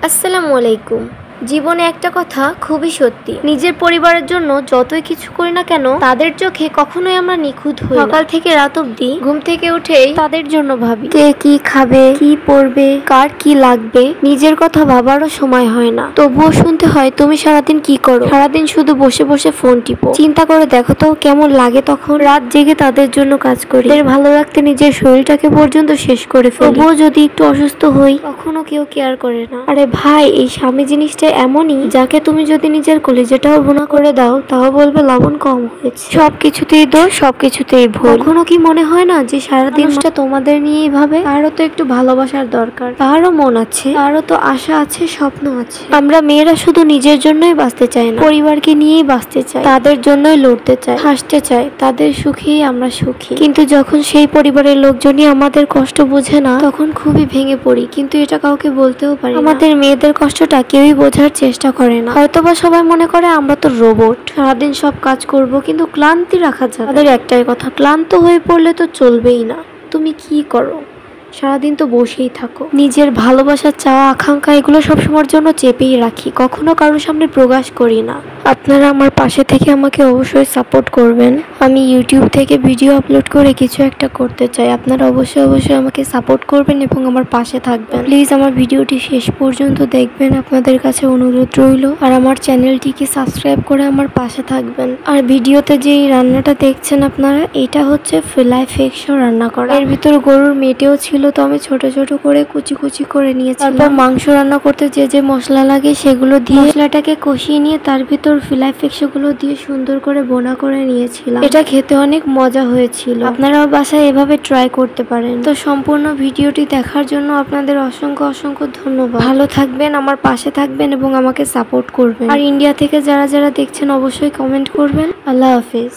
আসসালামু আলাইকুম। জীবনে একটা কথা খুবই সত্যি, নিজের পরিবারের জন্য যতই কিছু করি না কেন তাদের চোখে কখনোই আমরা নিখুঁত হই না। সকাল থেকে রাত অবধি ঘুম থেকে উঠেই তাদের জন্য ভাবি, কে কি খাবে, কি পরবে, কার কি লাগবে। নিজের কথা ভাবারও সময় হয় না, তবুও শুনতে হয় তুমি সারাদিন কি করো। সারাদিন শুধু বসে বসে ফোন টিপো। চিন্তা করে দেখো তো কেমন লাগে তখন। রাত জেগে তাদের জন্য কাজ করি, তাদের ভালো রাখতে নিজের শরীরটাকে পর্যন্ত শেষ করে ফেলি। তবুও যদি একটু অসুস্থ হই কখনো কেউ কেয়ার করে না। আরে ভাই, এই স্বামী জিনিসটা এমনই, যাকে তুমি যদি নিজের কলিজাটাও ভুনা করে দাও তাও বলবে লবণ কম হয়েছে। সবকিছুতেই দোষ, সবকিছুতেই ভুল। কখনো কি মনে হয় না যে সারাদিনটা তোমাদের নিয়েই ভাবে? তারও তো একটু ভালোবাসার দরকার, তারও মন আছে, তারও তো আশা আছে, স্বপ্ন আছে। আমরা মেয়েরা শুধু নিজের জন্যই বাঁচতে চাই না, পরিবারকে নিয়েই বাঁচতে চাই, তাদের জন্যই লড়তে চাই, হাসতে চাই, তাদের সুখেই আমরা সুখী। কিন্তু যখন সেই পরিবারের লোকজনই আমাদের কষ্ট বোঝে না, তখন খুবই ভেঙে পড়ি। কিন্তু এটা কাউকে বলতেও পারি না। আমাদের মেয়েদের কষ্টটা কেউই বোঝার চেষ্টা করে না। হয়তোবা সবাই মনে করে আমরা তো রোবট, সারাদিন সব কাজ করব, কিন্তু ক্লান্তি রাখা যায়। তাদের একটাই কথা, ক্লান্ত হয়ে পড়লে তো চলবেই না। তুমি কি করো? সারাদিন তো বসেই থাকো। নিজের ভালোবাসা, চাওয়া, আকাঙ্ক্ষা এগুলো সবসময়ের জন্য চেপেই রাখি, কখনো কারোর সামনে প্রকাশ করি না। আপনারা আমার পাশে থেকে আমাকে অবশ্যই সাপোর্ট করবেন। আমি ইউটিউব থেকে ভিডিও আপলোড করে কিছু একটা করতে চাই। আপনারা অবশ্যই আমাকে সাপোর্ট করবেন এবং আমার পাশে থাকবেন। প্লিজ আমার ভিডিওটি শেষ পর্যন্ত দেখবেন, আপনাদের কাছে অনুরোধ রইল। আর আমার চ্যানেলটিকে সাবস্ক্রাইব করে আমার পাশে থাকবেন। আর ভিডিওতে যে রান্নাটা দেখছেন আপনারা, এটা হচ্ছে ফিলাই ফিশ রান্না করা। এর ভিতর গরুর মেটেও ছিল, তো আমি ছোট ছোট করে কুচি কুচি করে নিয়েছি। তারপর মাংস রান্না করতে যে যে মশলা লাগে সেগুলো দিয়ে মশলাটাকে কষিয়ে নিয়ে তার ভিতর ফিলাই ফিশ গুলো দিয়ে সুন্দর করে বোনা করে নিয়েছিলাম। এটা খেতে অনেক মজা হয়েছিল। আপনারাও বাসায় এভাবে ট্রাই করতে পারেন। তো সম্পূর্ণ ভিডিওটি দেখার জন্য আপনাদের অসংখ্য ধন্যবাদ। ভালো থাকবেন, আমার পাশে থাকবেন এবং আমাকে সাপোর্ট করবেন। আর ইন্ডিয়া থেকে যারা যারা দেখছেন অবশ্যই কমেন্ট করবেন। আল্লাহ হাফেজ।